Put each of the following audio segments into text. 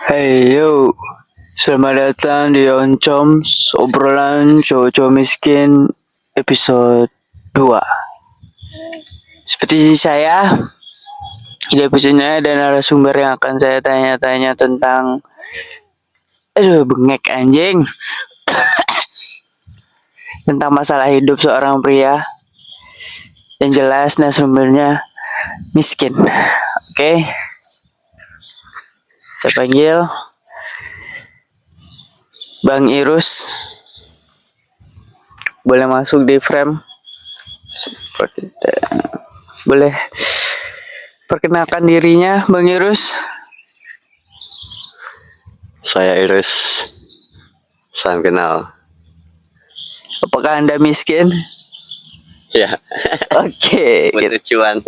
Hey yo, selamat datang di Oncoms, obrolan cowok-cowok miskin episode 2. Seperti saya, di episode ini ada narasumber yang akan saya tanya-tanya tentang bengek anjing. Tentang masalah hidup seorang pria. Yang jelas narasumbernya miskin. Oke. Saya panggil Bang Irus. Boleh masuk di frame. Boleh perkenalkan dirinya, Bang Irus. Saya Irus. Salam kenal. Apakah Anda miskin? Ya, Oke, lucuan.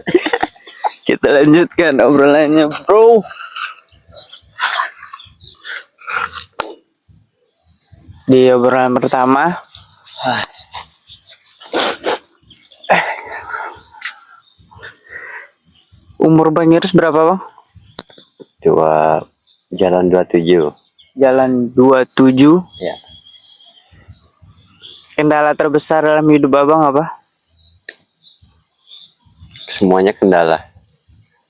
kita lanjutkan obrolannya, bro. Di obrolan pertama, umur Bang Irus berapa, Bang? Jalan 27. Jalan 27. Ya. Kendala terbesar dalam hidup Abang apa? Semuanya kendala.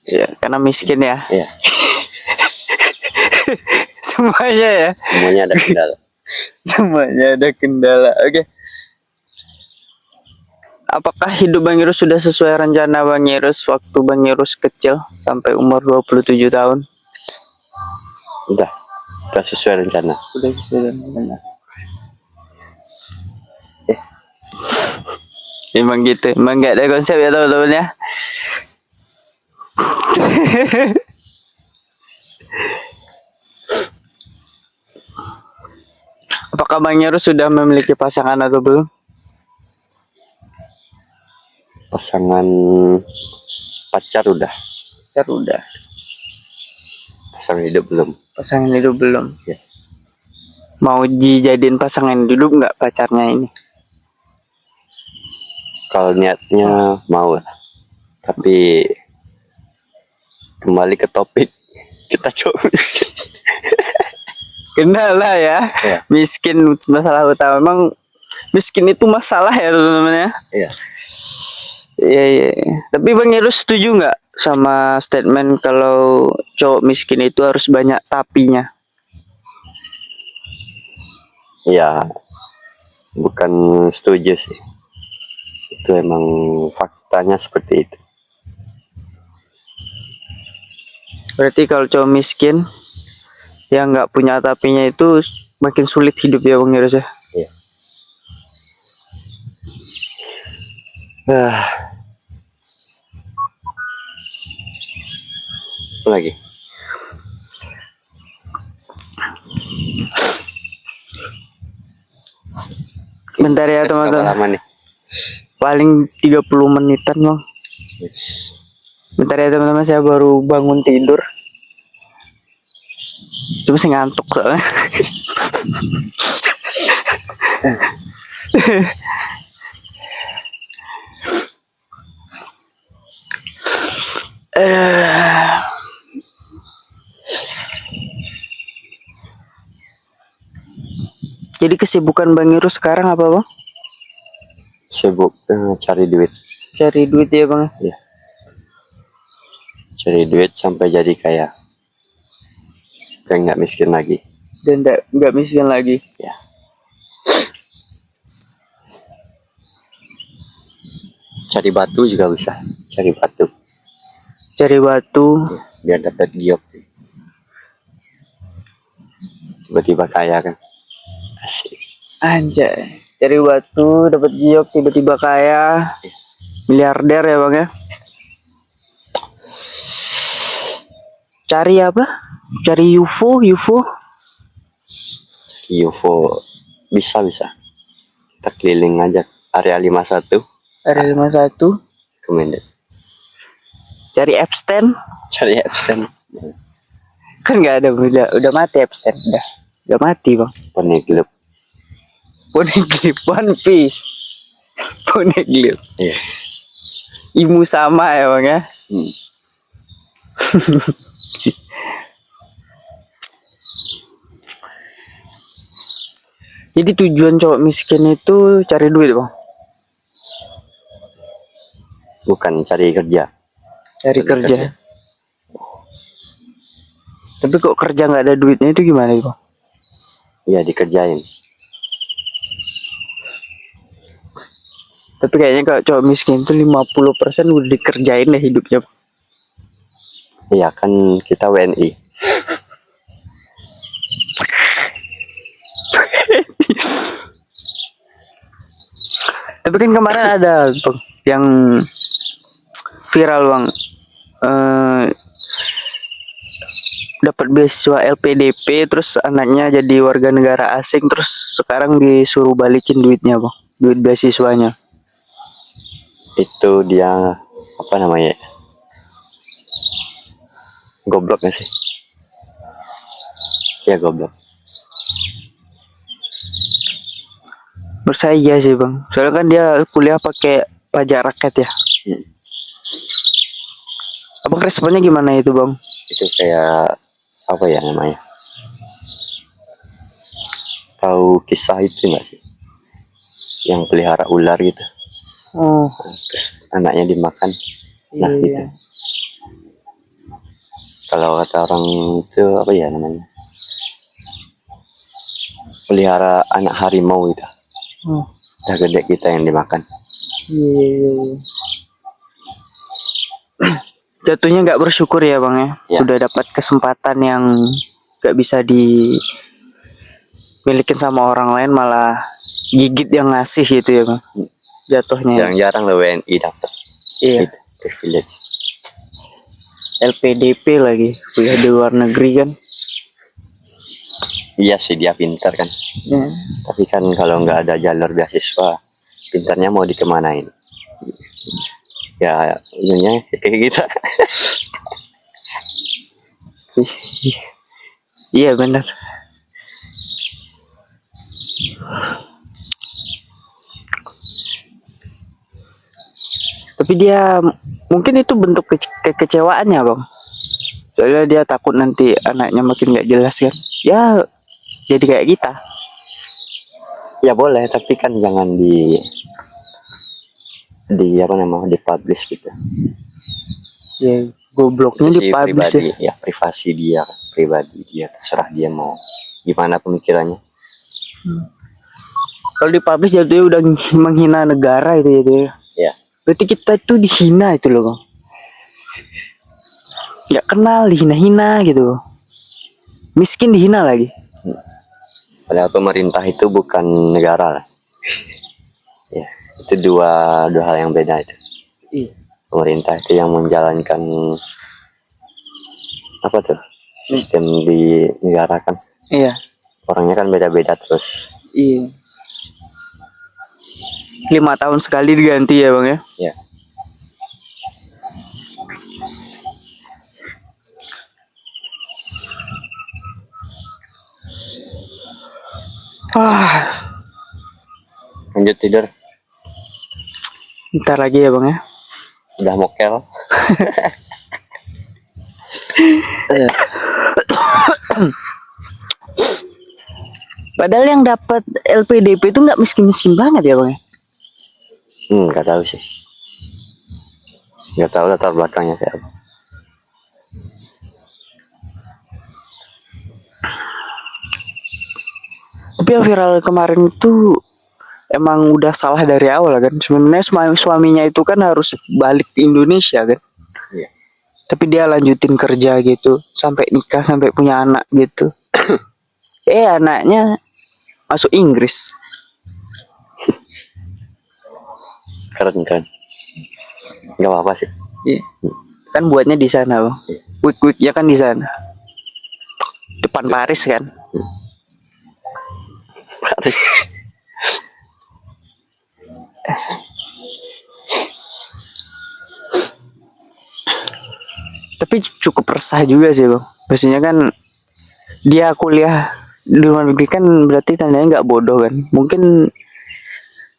Ya, karena miskin ya. Ya, Semuanya ya. semuanya ada kendala. Semuanya ada kendala. Oke. Apakah hidup Bang Irus sudah sesuai rencana Bang Irus waktu Bang Irus kecil sampai umur 27 tahun? Udah sesuai rencana. Udah sesuai rencana. Emang gitu, emang gak ada konsep ya teman-teman ya. Apakah Bang Irus sudah memiliki pasangan atau belum? Pasangan pacar udah. Pacar udah. Pasangan hidup belum. Pasangan hidup belum. Ya. Mau dijadiin pasangan hidup nggak pacarnya ini? Kalau niatnya mau lah. Tapi kembali ke topik, kita coba miskin. Kendala ya. Ya. Miskin masalah utama. Emang miskin itu masalah ya teman-teman ya. Iya. Iya. Tapi Bang Irus setuju nggak sama statement kalau cowok miskin itu harus banyak tapinya? Ya, bukan setuju sih. Itu emang faktanya seperti itu. Berarti kalau cowok miskin yang nggak punya tapinya itu makin sulit hidup ya Bang Irus ya. Iya. Apa lagi? Bentar ya Berapa teman-teman. lama nih? Paling 30 menitan Bang. Bentar ya teman-teman, saya baru bangun tidur. Cuma saya ngantuk soalnya. Jadi kesibukan Bang Irus sekarang apa Bang? Sibuk cari duit. Cari duit ya Bang? Ya. Cari duit sampai jadi kaya. Dan nggak miskin lagi. Dan nggak miskin lagi. Ya. Cari batu juga bisa. Cari batu. Cari batu. Ya, biar dapat giok. Tiba-tiba kaya kan. Asik. Anjay. Cari batu, dapat giok, tiba-tiba kaya. Miliarder ya Bang ya. Cari apa? Cari UFO. UFO bisa. Kita keliling aja area 51. Area 51. Recommended. Cari Epstein. Cari Epstein. Kan nggak ada, udah mati Epstein. Udah mati Bang. Poneglyph. One Piece. Poneglyph. Iya. Imu sama ya Bang ya. Jadi tujuan cowok miskin itu cari duit bang, Bukan cari kerja. cari kerja. Tapi kok kerja nggak ada duitnya itu gimana bang? Iya, dikerjain. Tapi kayaknya kalau cowok miskin itu 50% udah dikerjain deh hidupnya. Iya kan kita WNI. Tapi kan kemarin ada bang yang viral bang, dapat beasiswa LPDP terus anaknya jadi warga negara asing terus sekarang disuruh balikin duitnya bang, duit beasiswanya. Itu dia apa namanya? Goblok gak sih? Ya goblok. Menurut saya iya sih bang, soalnya kan dia kuliah pakai pajak rakyat ya. Abang responnya gimana itu bang? Itu kayak apa ya namanya? Tahu kisah itu nggak sih? Yang pelihara ular gitu. Oh Terus anaknya dimakan. Nah iya. gitu. Kalau kata orang itu apa ya namanya? Pelihara anak harimau gitu. Oh, Udah gede kita yang dimakan. iya. Jatuhnya nggak bersyukur ya bang ya, Ya. udah dapat kesempatan yang nggak bisa dimilikin sama orang lain malah gigit yang ngasih gitu ya bang. Jatuhnya. Jarang-jarang lo WNI dapat. Iya. Gitu, privilege. LPDP lagi, kuliah di luar negeri kan. Iya sih dia pintar kan. Ya. Tapi kan kalau nggak ada jalur beasiswa, pintarnya mau dikemanain? Ya, ininya kayak gitu. Iya benar. Tapi dia mungkin itu bentuk kekecewaannya bang. Soalnya dia takut nanti anaknya makin nggak jelas kan. Ya jadi kayak kita. Ya boleh, tapi kan jangan di apa namanya, dipublish gitu. Ya gobloknya Itu di sih publish pribadi, ya. ya privasi dia, pribadi dia, terserah dia mau gimana pemikirannya. Kalau di publish jatuhnya udah menghina negara itu ya. Ya, Berarti kita itu dihina itu loh bang. Nggak kenal dihina-hina gitu. Miskin dihina lagi. padahal pemerintah itu bukan negara lah. Ya, itu dua hal yang beda itu. Iya. Pemerintah itu yang menjalankan apa tuh sistem di negara kan. Iya. Orangnya kan beda-beda terus. Iya. 5 tahun sekali diganti ya bang ya. Ya. Lanjut tidur. Ntar lagi ya bang ya. Udah mokel. Padahal yang dapat LPDP itu nggak miskin-miskin banget ya bang ya. Nggak tahu sih. Nggak tahu latar belakangnya kayak apa. Tapi yang viral kemarin itu emang udah salah dari awal kan. Sebenarnya suaminya itu kan harus balik ke Indonesia kan. Iya. Tapi dia lanjutin kerja gitu sampai nikah sampai punya anak gitu. Anaknya masuk Inggris. Keren. Nggak apa-apa sih. Iya. Kan buatnya di sana bang. Week-weeknya kan di sana. Depan Paris kan. Paris. Tapi cukup resah juga sih bang. Maksudnya kan dia kuliah di luar negeri kan berarti tandanya nggak bodoh kan. Mungkin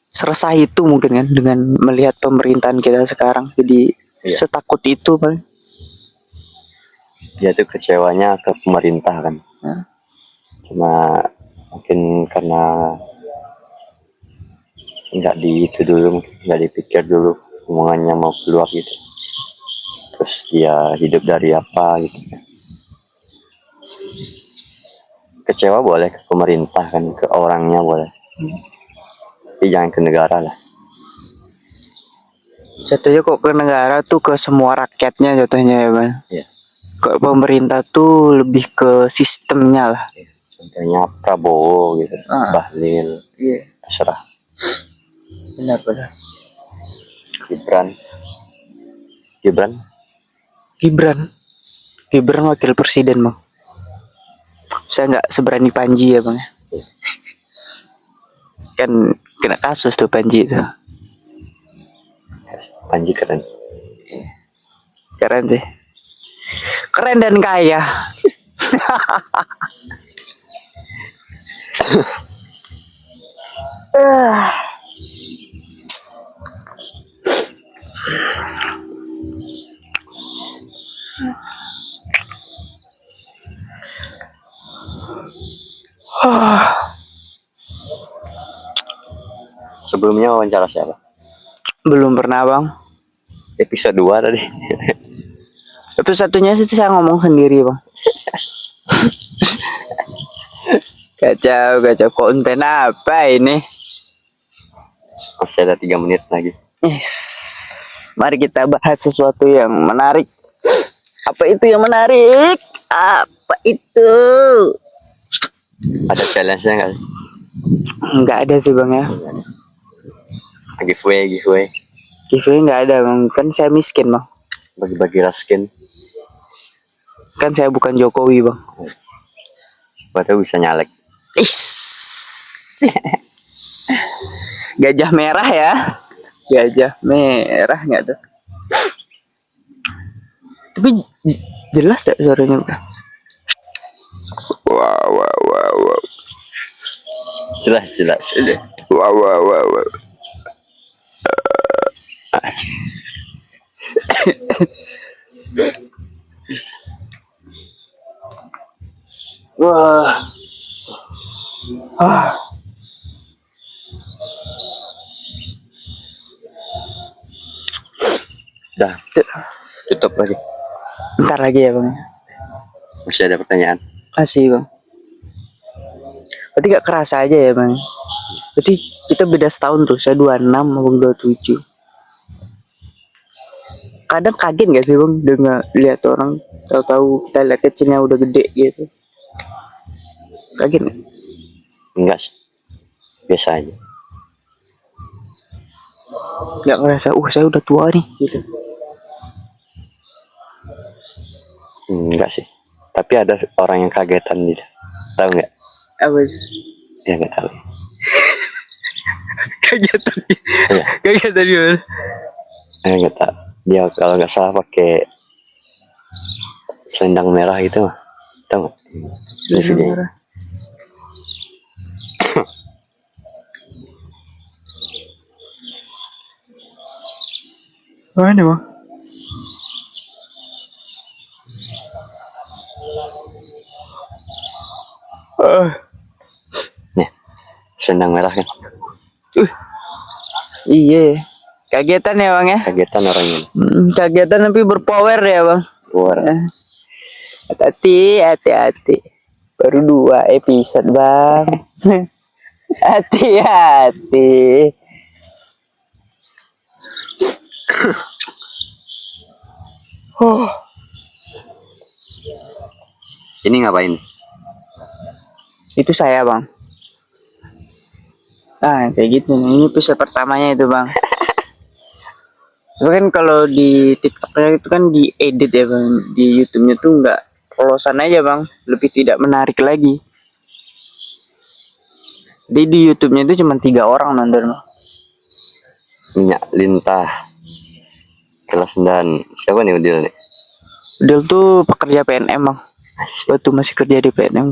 seresah itu mungkin kan dengan melihat pemerintahan kita sekarang. Jadi setakut itu paling. Dia tuh kecewanya ke pemerintah kan. Cuma mungkin karena nggak di itu dulu, mungkin nggak dipikir dulu hubungannya mau keluar gitu. Terus dia hidup dari apa gitu. Kecewa boleh ke pemerintah kan, ke orangnya boleh, tapi jangan ke negara lah. Jatuhnya kok ke negara tuh ke semua rakyatnya jatuhnya ya bang. Iya. Ke pemerintah tuh lebih ke sistemnya lah. Contohnya Prabowo gitu, Ah. Bahlil, Iya. terserah. Benar-benar. Gibran, Gibran, Gibran. Gibran wakil presiden bang. Saya nggak seberani Panji ya bang. Kan kena kasus tuh Panji itu. Panji keren. Keren sih. Keren dan kaya. Sebelumnya wawancara siapa? Belum pernah bang. Episode 2 tadi. Tapi satunya sih saya ngomong sendiri bang. Kacau konten apa ini? Masih ada 3 menit lagi. Yes. Mari kita bahas sesuatu yang menarik. Apa itu yang menarik? Apa itu? Ada challenge-nya nggak? Nggak ada sih bang ya. Giveaway. Giveaway nggak ada bang. Kan saya miskin bang. Bagi-bagi raskin. Kan saya bukan Jokowi bang. Padahal bisa nyalek. Is. Gajah merah ya. Gajah merah nggak tuh? Tapi jelas tak suaranya bang? Wow. Jelas. Wow. Wah. Dah, tutup lagi. Bentar lagi ya bang. Masih ada pertanyaan? Kasih bang. Berarti gak kerasa aja ya bang. Berarti kita beda setahun tuh. Saya 26 abang 27. Kadang kaget gak sih bang dengan lihat orang tahu-tahu kita lihat kecilnya udah gede gitu. Kaget gak? Enggak sih, biasa aja. Gak ngerasa saya udah tua nih gitu. Enggak sih, tapi ada orang yang kagetan gitu. Tahu nggak? Apa? Ya nggak tahu. Kagetan. Iya. Kagetan gimana? Nggak tahu. Dia kalau nggak salah pakai selendang merah gitu mah. Tahu nggak? Di videonya. Mana bang? Nih, selendang merah kan? Iya. Kagetan ya bang ya? Kagetan orangnya. Kagetan tapi berpower ya bang. Power. Hati-hati. Baru 2 episode bang. Hati-hati. Ini ngapain? Itu saya bang. Kayak gitu. Ini episode pertamanya itu bang. Itu kan kalau di TikToknya itu kan diedit ya bang. Di YouTube-nya tuh nggak polosan aja bang. Lebih tidak menarik lagi. Jadi di YouTube-nya itu cuma 3 orang nonton bang. Minyak Lintah kelas 9. Siapa nih Udil nih? Udil tuh pekerja PNM bang. Waktu masih kerja di PNM.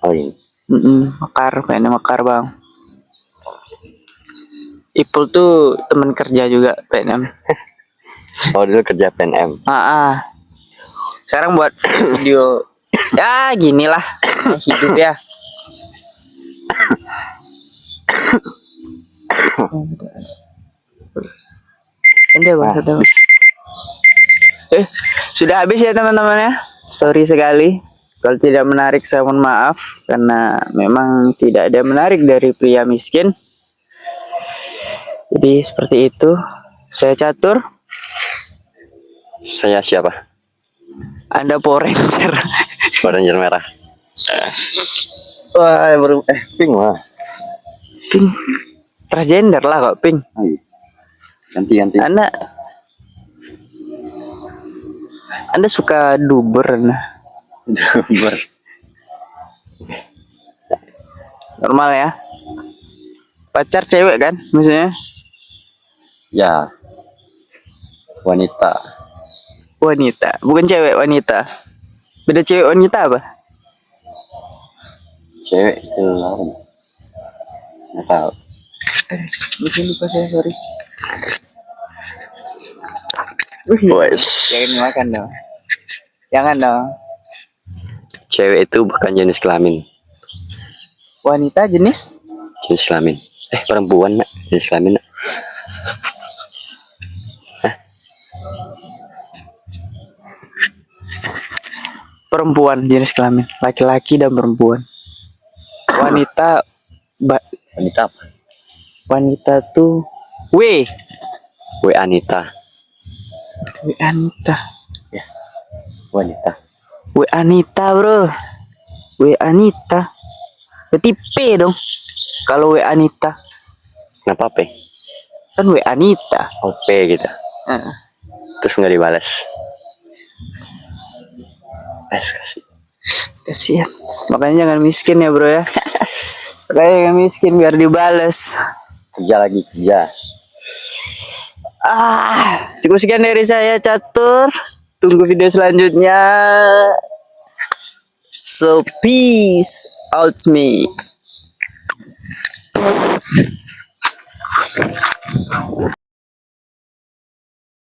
Oh ini. PNM Mekar bang. Ipul tuh teman kerja juga PNM. Oh dulu kerja PNM. Sekarang buat video ya ginilah hidup ya. Anda bang, satu. Sudah habis ya teman-teman ya. Sorry sekali kalau tidak menarik, saya mohon maaf karena memang tidak ada yang menarik dari pria miskin. Jadi seperti itu. Saya Catur, Saya siapa? Anda Power Ranger. Ranger merah. Wah, baru pink wah. Pink. Transgender lah kok pink. Ganti. Anda suka duber nah. Normal ya. Pacar cewek kan maksudnya? Ya. Wanita. Wanita, bukan cewek, wanita. Beda cewek wanita apa? Cewek itu apa? Nggak tahu. Mungkin lupa saya, sorry. Boys. Jangan makan dong. Jangan dong. Cewek itu bukan jenis kelamin. Wanita jenis? Jenis kelamin. Perempuan nak. Jenis kelamin nak. Perempuan jenis kelamin, laki-laki dan perempuan. Wanita, Wanita apa? wanita tuh W Anita. Anita. Wanita. Anita bro. Anita. Berarti P dong. Kalau Anita Kenapa P? kan Anita. Oh P gitu. Terus nggak dibalas. Kasih. Kasihan. Makanya jangan miskin ya bro ya. Makanya jangan miskin biar dibales. Kerja. Cukup sekian dari saya Catur. Tunggu video selanjutnya. So peace out me.